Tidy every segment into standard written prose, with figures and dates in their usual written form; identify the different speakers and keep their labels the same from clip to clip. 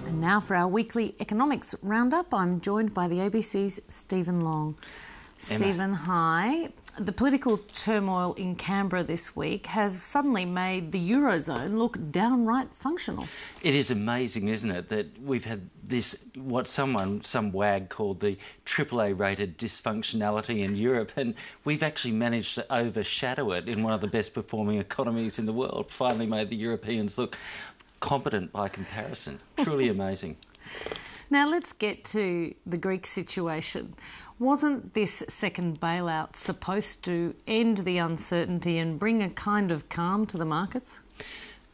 Speaker 1: And now for our weekly economics roundup, I'm joined by the ABC's Stephen Long. Stephen, hi. The political turmoil in Canberra this week has suddenly made the Eurozone look downright functional.
Speaker 2: It is amazing, isn't it, that we've had this, what some wag called the AAA rated dysfunctionality in Europe, and we've actually managed to overshadow it in one of the best performing economies in the world. Finally made the Europeans look competent by comparison. Truly amazing.
Speaker 1: Now let's get to the Greek situation. Wasn't this second bailout supposed to end the uncertainty and bring a kind of calm to the markets?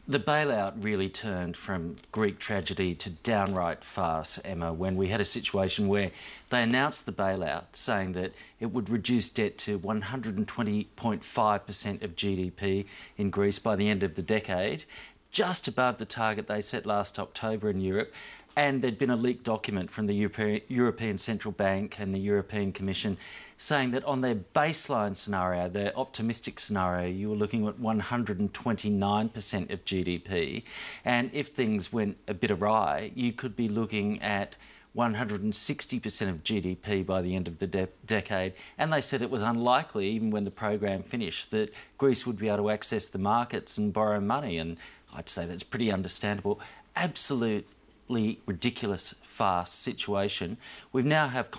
Speaker 2: The bailout really turned from Greek tragedy to downright farce, Emma, when we had a situation where they announced the bailout, saying that it would reduce debt to 120.5% of GDP in Greece by the end of the decade, just above the target they set last October in Europe. And there'd been a leaked document from the European Central Bank and the European Commission saying that on their baseline scenario, their optimistic scenario, you were looking at 129% of GDP. And if things went a bit awry, you could be looking at 160% of GDP by the end of the decade. And they said it was unlikely, even when the program finished, that Greece would be able to access the markets and borrow money. And I'd say that's pretty understandable. Absolute ridiculous farce situation. We now have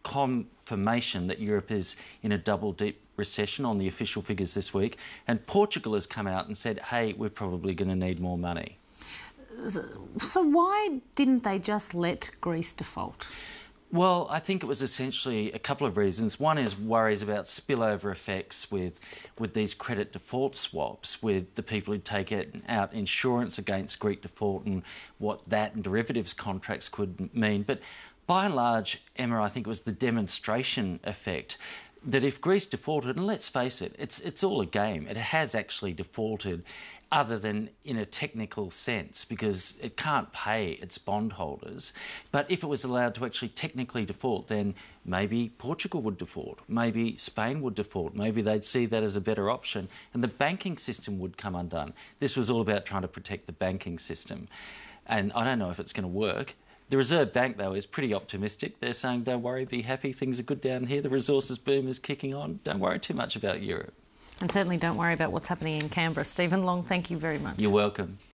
Speaker 2: confirmation that Europe is in a double deep recession on the official figures this week, and Portugal has come out and said, hey, we're probably going to need more money.
Speaker 1: So why didn't they just let Greece default?
Speaker 2: Well, I think it was essentially a couple of reasons. One is worries about spillover effects with these credit default swaps, with the people who take out insurance against Greek default and what that and derivatives contracts could mean. But by and large, Emma, I think it was the demonstration effect that if Greece defaulted, and let's face it, it's all a game. It has actually defaulted, other than in a technical sense, because it can't pay its bondholders. But if it was allowed to actually technically default, then maybe Portugal would default, maybe Spain would default, maybe they'd see that as a better option, and the banking system would come undone. This was all about trying to protect the banking system. And I don't know if it's going to work. The Reserve Bank, though, is pretty optimistic. They're saying, don't worry, be happy, things are good down here, the resources boom is kicking on, don't worry too much about Europe.
Speaker 1: And certainly don't worry about what's happening in Canberra. Stephen Long, thank you very much.
Speaker 2: You're welcome.